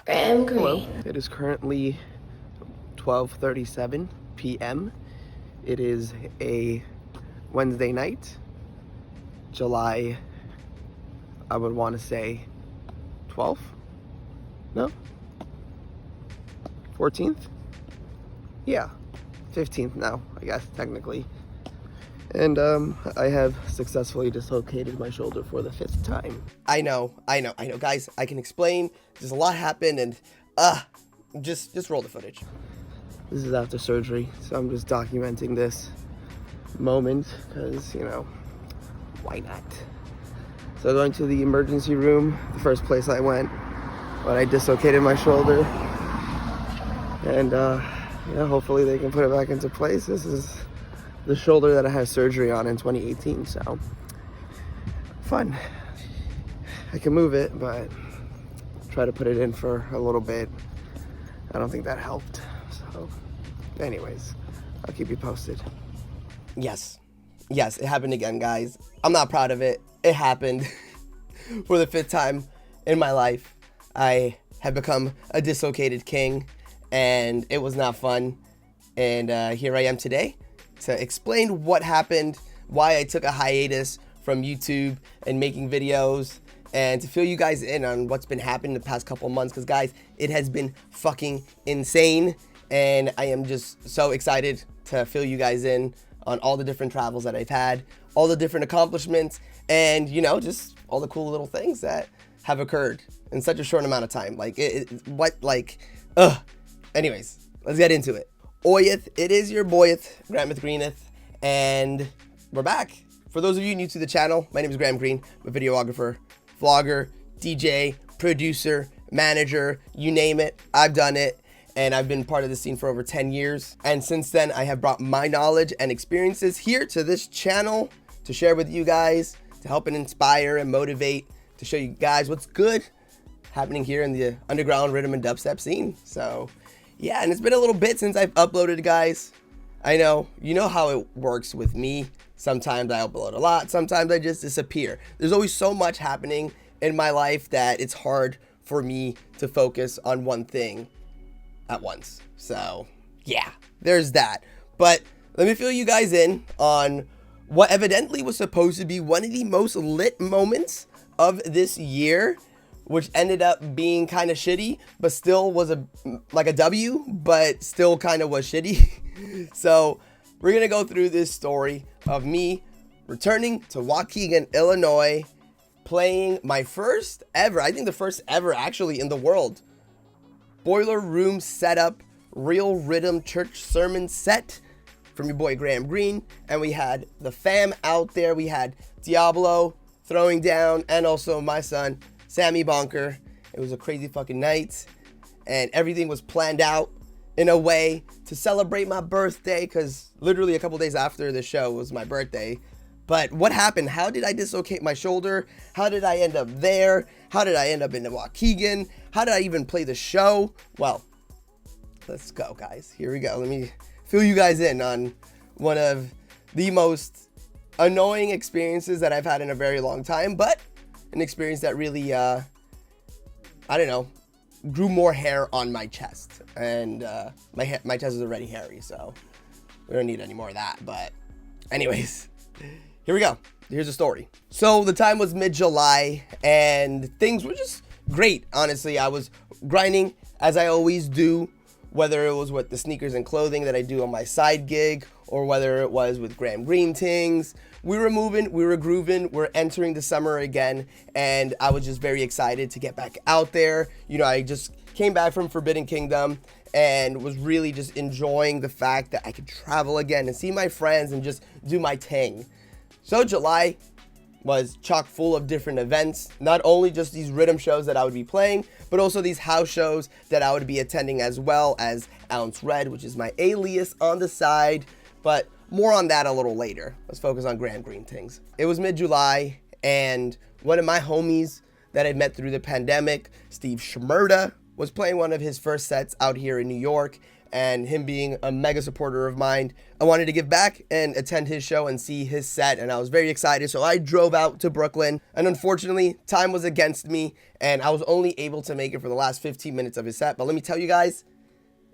GramGreene. Hello, it is currently 12:37 p.m. It is a Wednesday night, July, I would want to say 12th? No? 14th? Yeah, 15th now, I guess, technically. And I have successfully dislocated my shoulder for the 5th time. I know, guys, I can explain. There's a lot happened, and just roll the footage. This is after surgery, so I'm just documenting this moment because, you know, why not? So going to the emergency room, the first place I went when I dislocated my shoulder, and yeah, hopefully they can put it back into place. This is the shoulder that I had surgery on in 2018, so fun. I can move it, but try to put it in for a little bit. I don't think that helped. So anyways, I'll keep you posted. Yes, it happened again, guys. I'm not proud of it. It happened for the 5th time in my life. I have become a dislocated king, and it was not fun. And here I am today to explain what happened, why I took a hiatus from YouTube and making videos, and to fill you guys in on what's been happening the past couple months, because guys, it has been fucking insane, and I am just so excited to fill you guys in on all the different travels that I've had, all the different accomplishments, and, you know, just all the cool little things that have occurred in such a short amount of time. Anyways, let's get into it. Oyeth, it is your boyeth, GramGreene, and we're back. For those of you new to the channel, my name is GramGreene. I'm a videographer, vlogger, DJ, producer, manager, you name it, I've done it, and I've been part of the scene for over 10 years. And since then, I have brought my knowledge and experiences here to this channel to share with you guys, to help and inspire and motivate, to show you guys what's good happening here in the underground rhythm and dubstep scene. So yeah, and it's been a little bit since I've uploaded, guys. I know, you know how it works with me. Sometimes I upload a lot, sometimes I just disappear. There's always so much happening in my life that it's hard for me to focus on one thing at once. So yeah, there's that. But let me fill you guys in on what evidently was supposed to be one of the most lit moments of this year, which ended up being kind of shitty, but still was like a W, but still kind of was shitty. So we're gonna go through this story of me returning to Waukegan, Illinois, playing my first ever, I think the first ever actually in the world, boiler room setup, real rhythm church sermon set from your boy GramGreene. And we had the fam out there. We had Diablo throwing down, and also my son, Sammy Bonker. It was a crazy fucking night, and everything was planned out in a way to celebrate my birthday, because literally a couple days after the show was my birthday. But what happened? How did I dislocate my shoulder? How did I end up there? How did I end up in Waukegan? How did I even play the show? Well, let's go, guys. Here we go. Let me fill you guys in on one of the most annoying experiences that I've had in a very long time, but an experience that really, I don't know, grew more hair on my chest. And my chest is already hairy, so we don't need any more of that. But anyways, here we go. Here's the story. So the time was mid-July, and things were just great. Honestly, I was grinding as I always do, whether it was with the sneakers and clothing that I do on my side gig, or whether it was with GramGreene things. We were moving, we were grooving, we're entering the summer again, and I was just very excited to get back out there. You know, I just came back from Forbidden Kingdom and was really just enjoying the fact that I could travel again and see my friends and just do my thing. So July was chock full of different events, not only just these rhythm shows that I would be playing, but also these house shows that I would be attending, as well as Ounce Red, which is my alias on the side, but more on that a little later. Let's focus on GramGreene things. It was mid-July, and one of my homies that I met through the pandemic, Steve Schmerda, was playing one of his first sets out here in New York, and him being a mega supporter of mine, I wanted to give back and attend his show and see his set, and I was very excited. So I drove out to Brooklyn, and unfortunately time was against me and I was only able to make it for the last 15 minutes of his set. But let me tell you guys,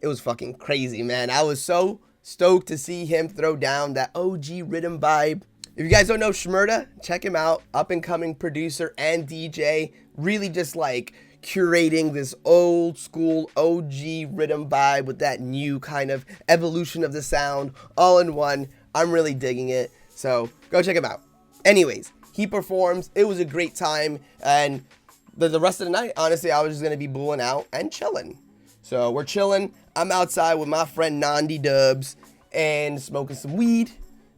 it was fucking crazy, man. I was so stoked to see him throw down that OG Riddim vibe. If you guys don't know Shmurda, check him out. Up and coming producer and DJ, really just like curating this old school OG Riddim vibe with that new kind of evolution of the sound all in one. I'm really digging it, so go check him out. Anyways, he performs. It was a great time, and the rest of the night, honestly, I was just gonna be booling out and chilling. So we're chilling. I'm outside with my friend Nandi Dubs and smoking some weed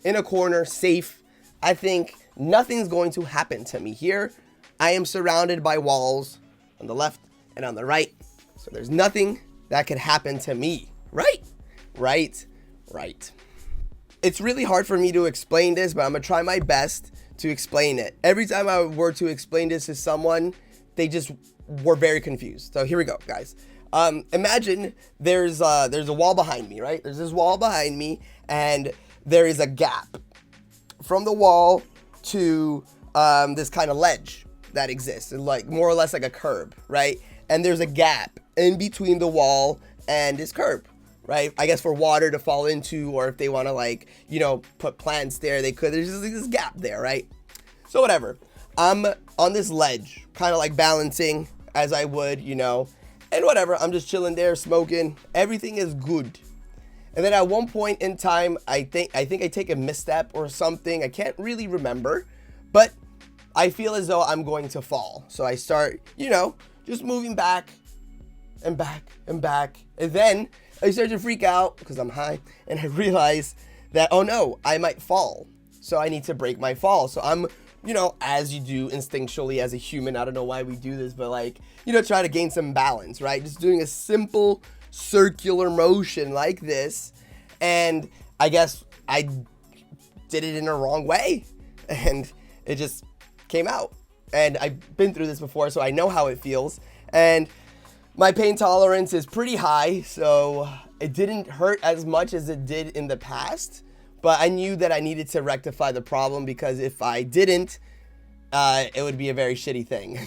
in a corner, safe. I think nothing's going to happen to me here. I am surrounded by walls on the left and on the right, so there's nothing that could happen to me. Right. It's really hard for me to explain this, but I'm gonna try my best to explain it. Every time I were to explain this to someone, they just were very confused. So here we go, guys. Imagine there's a wall behind me, right? There's this wall behind me, and there is a gap from the wall to this kind of ledge that exists, and like more or less like a curb, right? And there's a gap in between the wall and this curb, right? I guess for water to fall into, or if they want to, like, you know, put plants there, they could. There's just like this gap there, right? So whatever. I'm on this ledge, kind of like balancing as I would, you know, and whatever. I'm just chilling there, smoking. Everything is good. And then at one point in time, I think I take a misstep or something. I can't really remember, but I feel as though I'm going to fall. So I start, you know, just moving back and back and back. And then I start to freak out because I'm high, and I realize that, oh no, I might fall. So I need to break my fall. So I'm, you know, as you do instinctually as a human, I don't know why we do this, but like, you know, try to gain some balance, right? Just doing a simple circular motion like this. And I guess I did it in a wrong way, and it just came out. And I've been through this before, so I know how it feels. And my pain tolerance is pretty high, so it didn't hurt as much as it did in the past. But I knew that I needed to rectify the problem, because if I didn't, it would be a very shitty thing.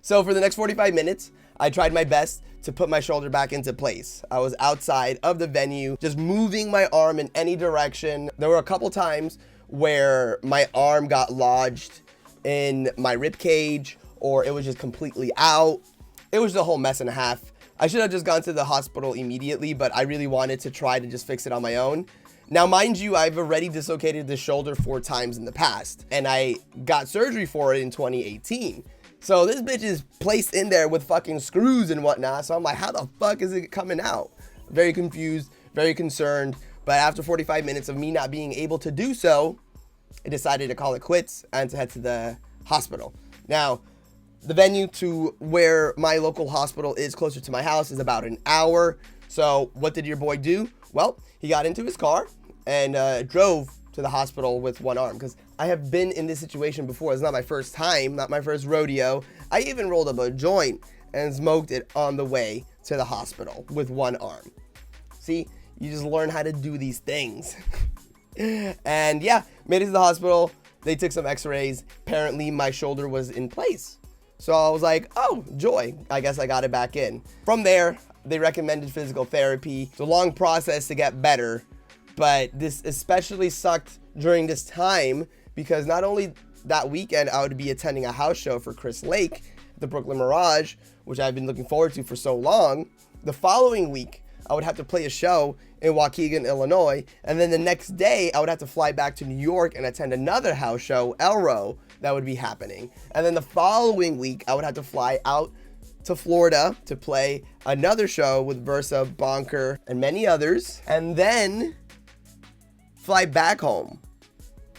So for the next 45 minutes, I tried my best to put my shoulder back into place. I was outside of the venue, just moving my arm in any direction. There were a couple times where my arm got lodged in my rib cage, or it was just completely out. It was a whole mess and a half. I should have just gone to the hospital immediately, but I really wanted to try to just fix it on my own. Now, mind you, I've already dislocated the shoulder 4 times in the past, and I got surgery for it in 2018. So this bitch is placed in there with fucking screws and whatnot. So I'm like, how the fuck is it coming out? Very confused, very concerned. But after 45 minutes of me not being able to do so, I decided to call it quits and to head to the hospital. Now, the venue to where my local hospital is closer to my house is about an hour. So what did your boy do? Well, he got into his car and drove to the hospital with one arm, because I have been in this situation before. It's not my first time, not my first rodeo. I even rolled up a joint and smoked it on the way to the hospital with one arm. See, you just learn how to do these things. And yeah, made it to the hospital. They took some x-rays. Apparently my shoulder was in place. So I was like, oh, joy. I guess I got it back in. From there, they recommended physical therapy. It's a long process to get better, but this especially sucked during this time, because not only that weekend I would be attending a house show for Chris Lake, the Brooklyn Mirage, which I've been looking forward to for so long. The following week, I would have to play a show in Waukegan, Illinois, and then the next day I would have to fly back to New York and attend another house show, Elro, that would be happening. And then the following week, I would have to fly out to Florida to play another show with Versa, Bonker, and many others, and then fly back home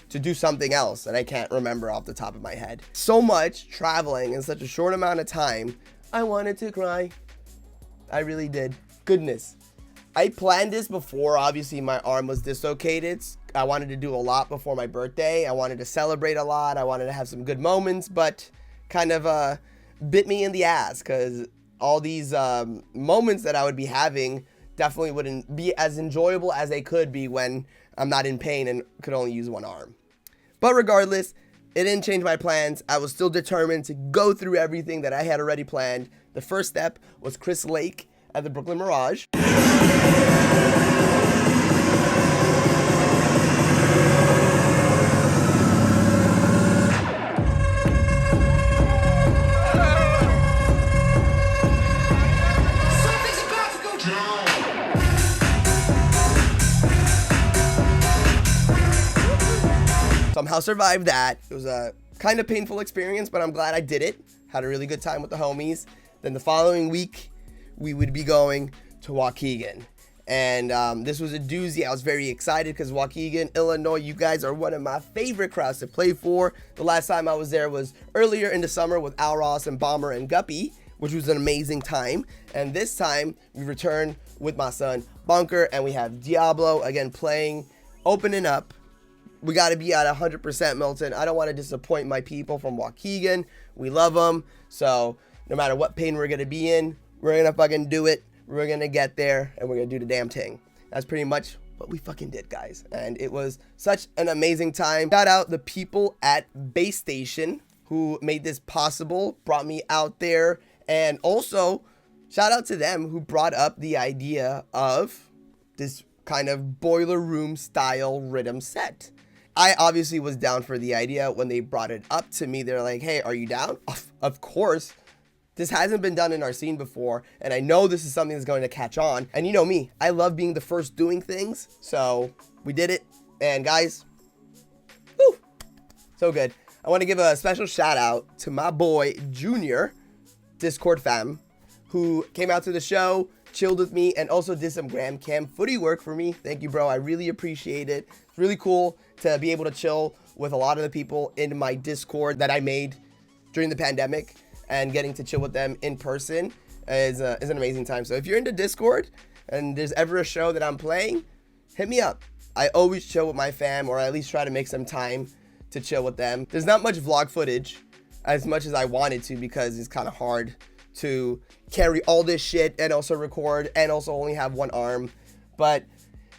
to do something else that I can't remember off the top of my head. So much traveling in such a short amount of time, I wanted to cry. I really did. Goodness. I planned this before, obviously my arm was dislocated. I wanted to do a lot before my birthday. I wanted to celebrate a lot. I wanted to have some good moments, but kind of bit me in the ass, because all these moments that I would be having definitely wouldn't be as enjoyable as they could be when I'm not in pain and could only use one arm. But regardless, it didn't change my plans. I was still determined to go through everything that I had already planned. The first step was Chris Lake at the Brooklyn Mirage. Somehow survived that. It was a kind of painful experience, but I'm glad I did it. Had a really good time with the homies. Then the following week, we would be going to Waukegan. And this was a doozy. I was very excited because Waukegan, Illinois, you guys are one of my favorite crowds to play for. The last time I was there was earlier in the summer with Al Ross and Bomber and Guppy, which was an amazing time. And this time, we return with my son, Bunker, and we have Diablo, again, playing, opening up. We got to be at 100%, Milton. I don't want to disappoint my people from Waukegan. We love them. So no matter what pain we're going to be in, we're going to fucking do it. We're going to get there and we're going to do the damn thing. That's pretty much what we fucking did, guys. And it was such an amazing time. Shout out the people at Base Station who made this possible, brought me out there. And also shout out to them who brought up the idea of this kind of boiler room style Riddim set. I obviously was down for the idea. When they brought it up to me, they're like, hey, are you down? Of course. This hasn't been done in our scene before, and I know this is something that's going to catch on. And you know me, I love being the first doing things, so we did it. And guys, whew, so good. I want to give a special shout out to my boy, Junior, Discord fam, who came out to the show, chilled with me, and also did some GramCam footy work for me. Thank you, bro. I really appreciate it. It's really cool to be able to chill with a lot of the people in my Discord that I made during the pandemic, and getting to chill with them in person is an amazing time. So if you're into Discord and there's ever a show that I'm playing, hit me up. I always chill with my fam, or at least try to make some time to chill with them. There's not much vlog footage as much as I wanted to, because it's kind of hard to carry all this shit and also record and also only have one arm. But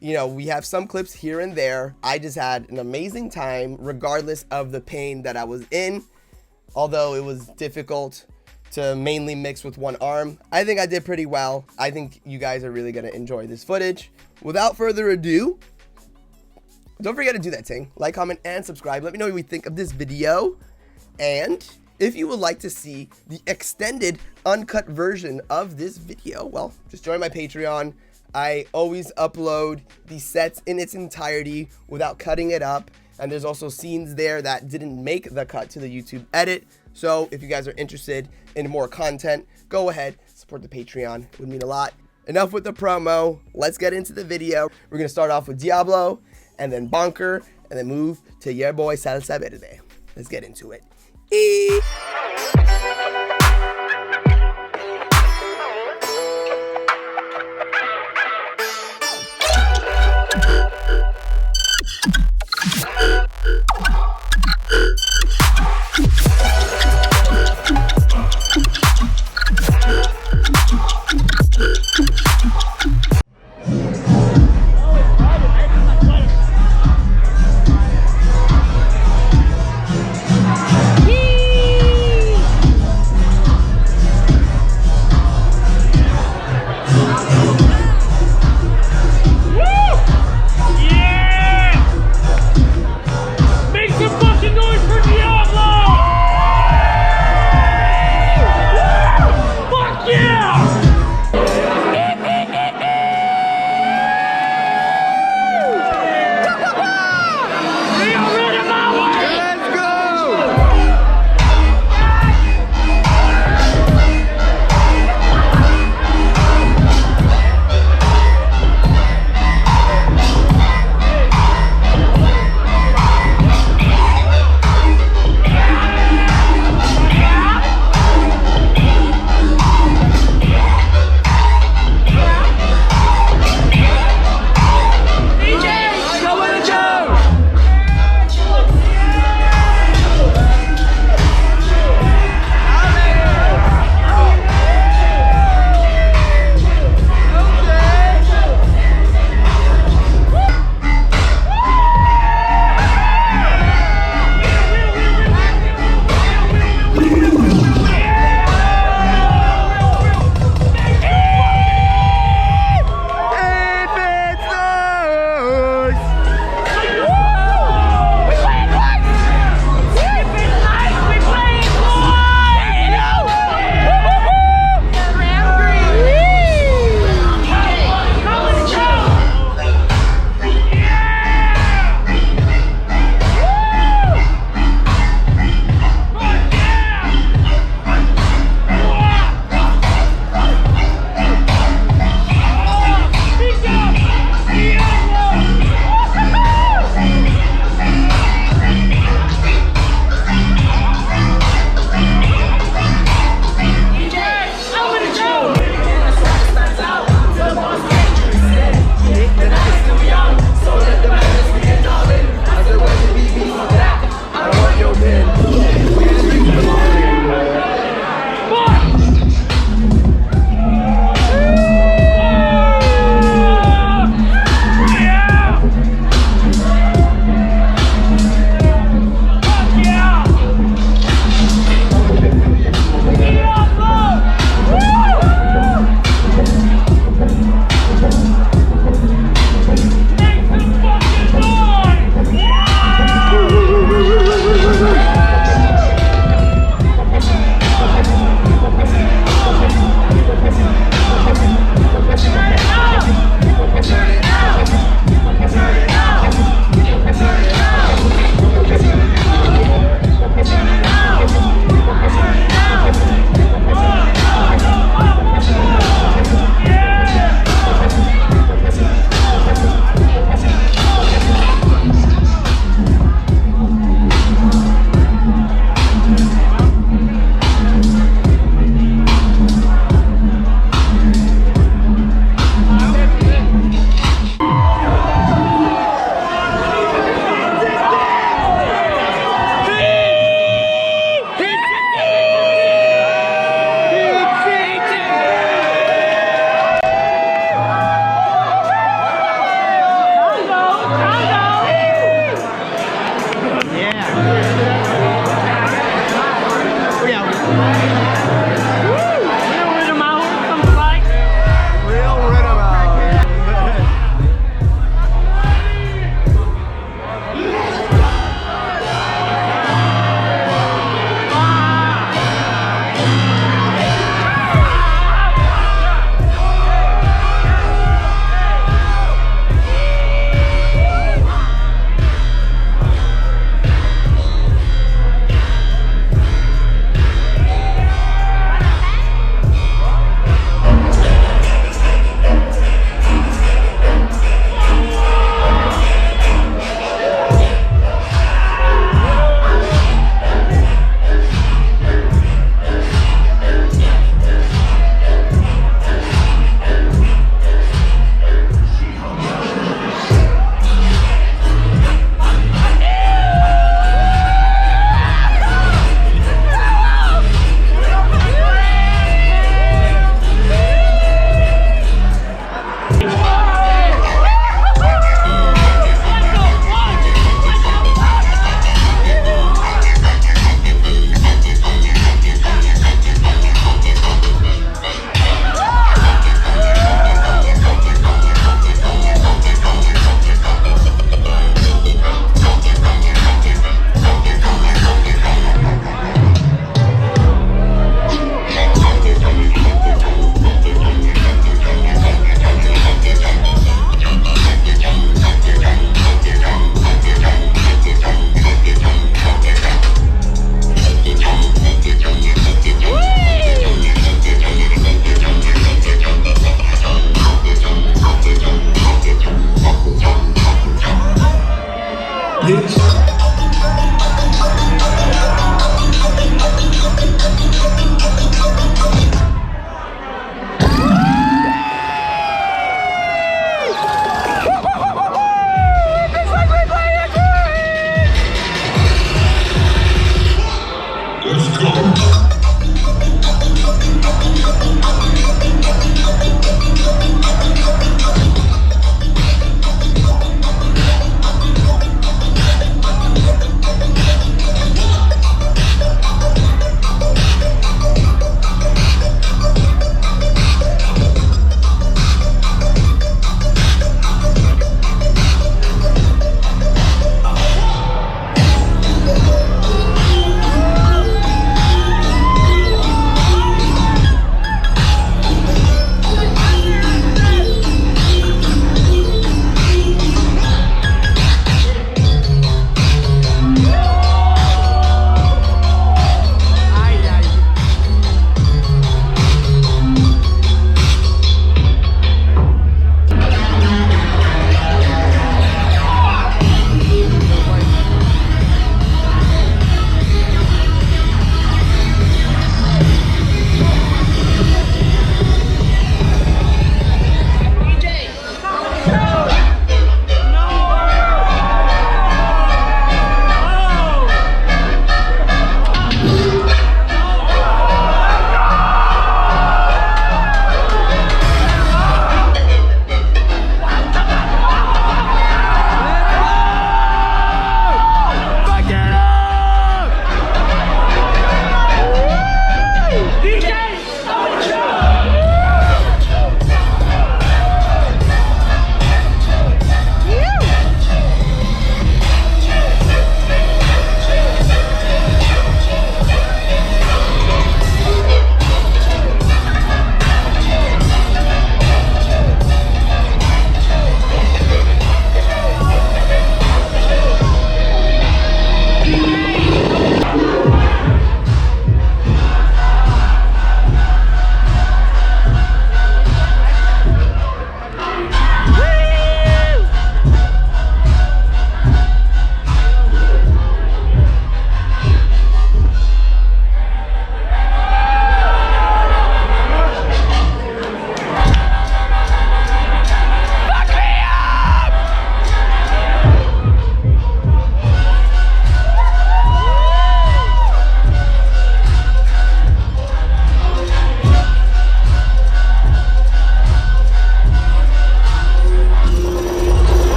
you know, we have some clips here and there. I just had an amazing time regardless of the pain that I was in. Although it was difficult to mainly mix with one arm, I think I did pretty well. I think you guys are really gonna enjoy this footage. Without further ado, don't forget to do that thing. Like, comment, and subscribe. Let me know what you think of this video. And if you would like to see the extended uncut version of this video, well, just join my Patreon. I always upload the sets in its entirety without cutting it up. And there's also scenes there that didn't make the cut to the YouTube edit. So if you guys are interested in more content, go ahead, support the Patreon. It would mean a lot. Enough with the promo. Let's get into the video. We're going to start off with Diablo, and then Bunker, and then move to your boy Salsa Verde. Let's get into it.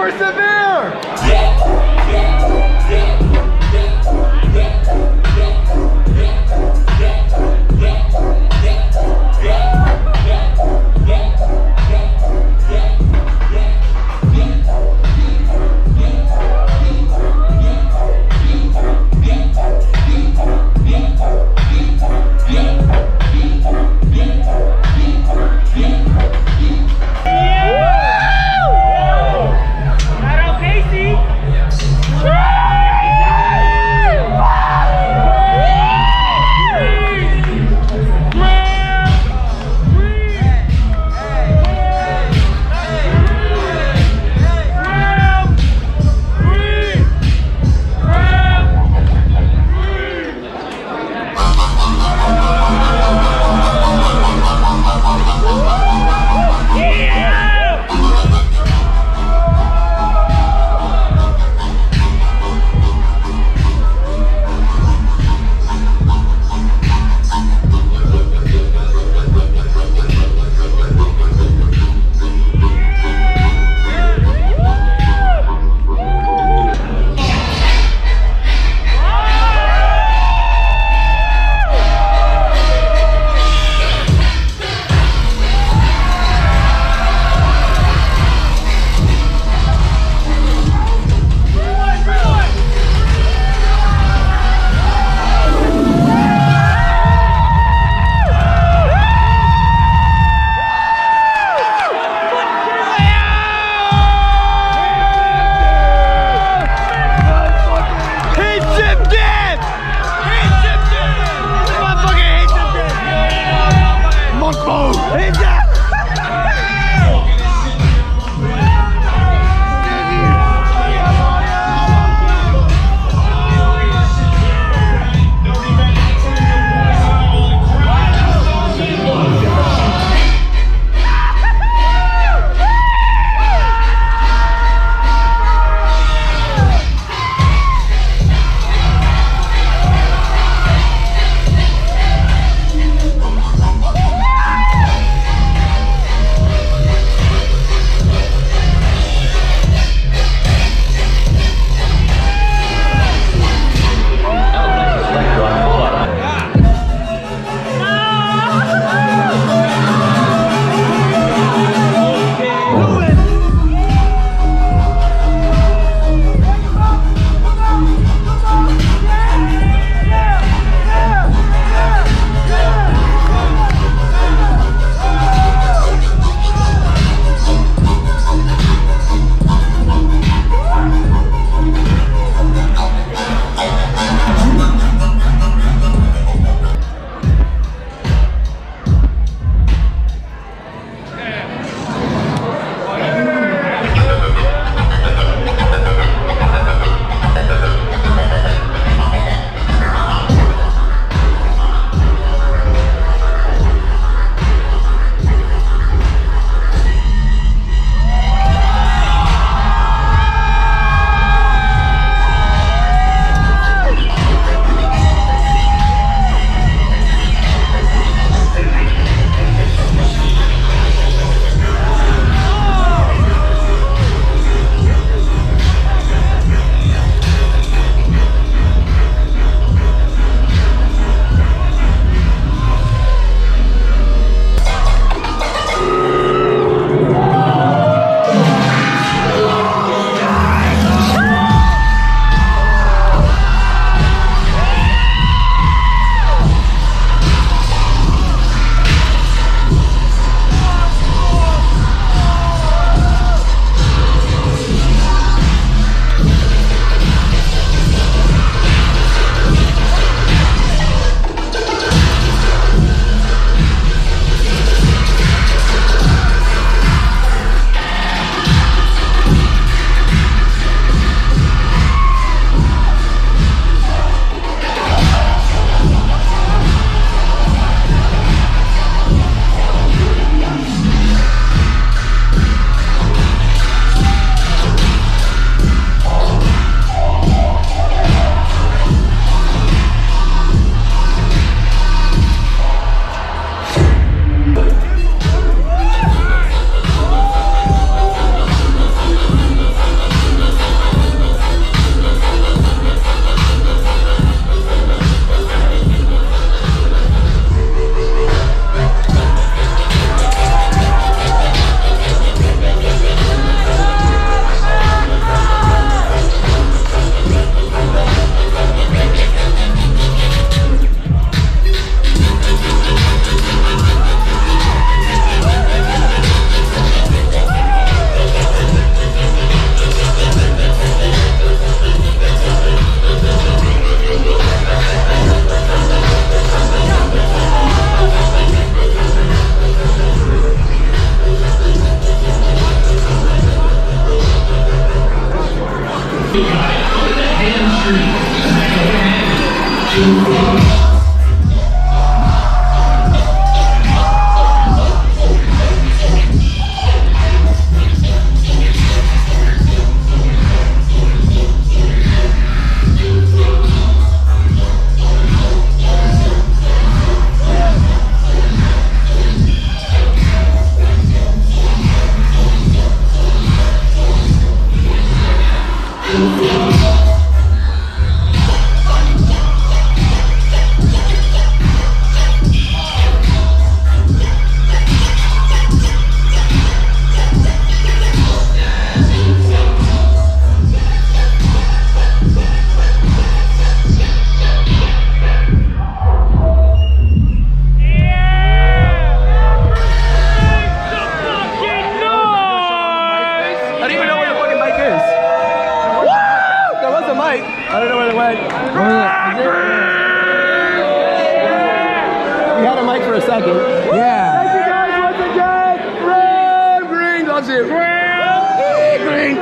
Persevere! Para I don't know where it went. We had a mic for a second. Yeah. Thank you guys once again. GramGreene loves you. GramGreene.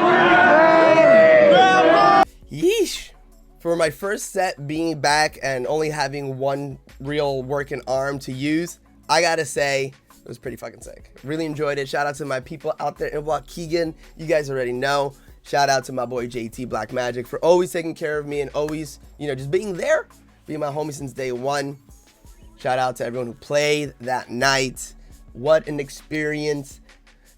Yeesh. For my first set being back and only having one real working arm to use, I gotta say, it was pretty fucking sick. Really enjoyed it. Shout out to my people out there in Waukegan. You guys already know. Shout out to my boy JT Black Magic for always taking care of me and always, you know, just being there, being my homie since day one. Shout out to everyone who played that night. What an experience.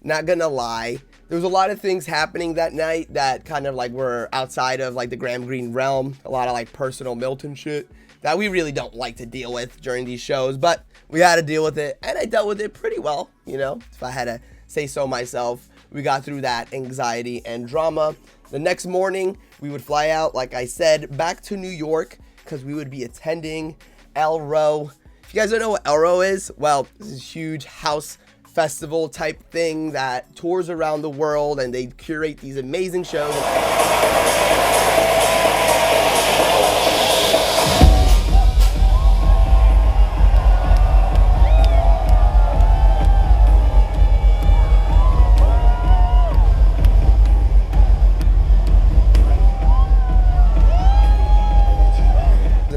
Not gonna lie, there was a lot of things happening that night that kind of like were outside of like the GramGreene realm. A lot of like personal Milton shit that we really don't like to deal with during these shows, but we had to deal with it, and I dealt with it pretty well, you know, if I had to say so myself. We got through that anxiety and drama. The next morning, we would fly out, like I said, back to New York because we would be attending Elro. If you guys don't know what Elro is, well, this is a huge house festival type thing that tours around the world, and they curate these amazing shows.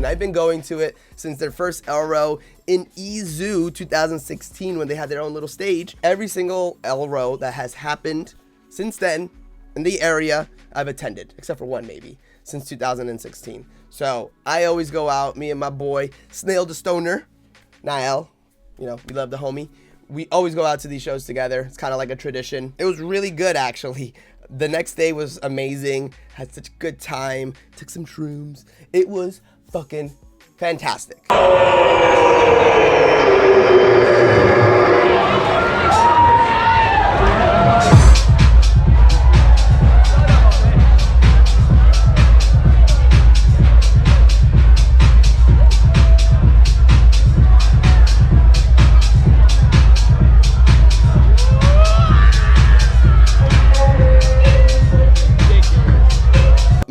I've been going to it since their first Elro in Zoo 2016 when they had their own little stage. Every single Elro that has happened since then in the area, I've attended, except for one maybe, since 2016. So I always go out, me and my boy, Snail the Stoner, Niall, you know, we love the homie. We always go out to these shows together. It's kind of like a tradition. It was really good, actually. The next day was amazing. Had such a good time. Took some shrooms. It was fucking fantastic.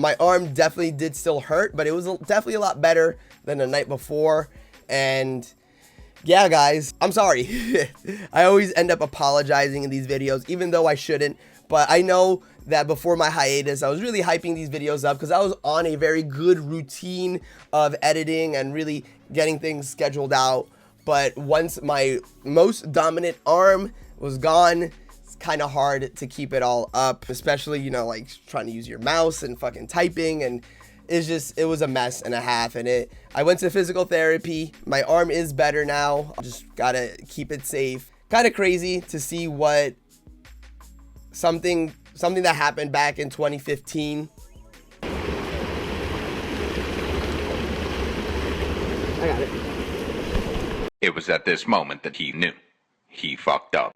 My arm definitely did still hurt, but it was definitely a lot better than the night before. And yeah, guys, I'm sorry. I always end up apologizing in these videos, even though I shouldn't. But I know that before my hiatus, I was really hyping these videos up because I was on a very good routine of editing and really getting things scheduled out. But once my most dominant arm was gone, kind of hard to keep it all up, especially, you know, like trying to use your mouse and fucking typing, and it was a mess and a half. And I went to physical therapy. My arm is better now. Just gotta keep it safe. Kind of crazy to see what something that happened back in 2015. I got it. It was at this moment that he knew he fucked up.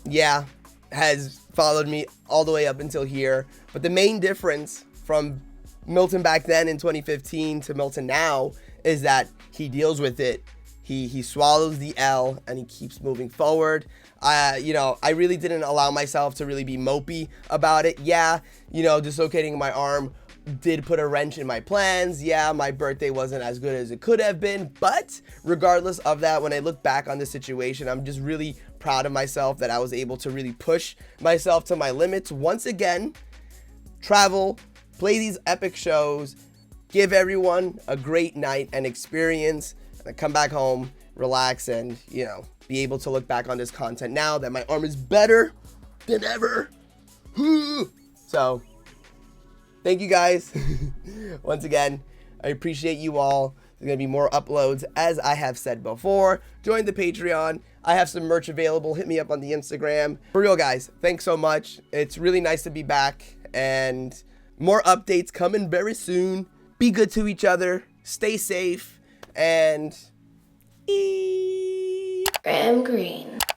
Yeah, has followed me all the way up until here. But the main difference from Milton back then in 2015 to Milton now is that he deals with it. He swallows the L and he keeps moving forward. You know, I really didn't allow myself to really be mopey about it. Yeah, you know, dislocating my arm did put a wrench in my plans. Yeah, my birthday wasn't as good as it could have been, but regardless of that, when I look back on this situation, I'm just really proud of myself that I was able to really push myself to my limits once again, travel, play these epic shows, give everyone a great night and experience, and come back home, relax, and, you know, be able to look back on this content now that my arm is better than ever. So, thank you guys. Once again, I appreciate you all. There's going to be more uploads, as I have said before. Join the Patreon. I have some merch available. Hit me up on the Instagram. For real, guys, thanks so much. It's really nice to be back, and more updates coming very soon. Be good to each other. Stay safe, and GramGreene.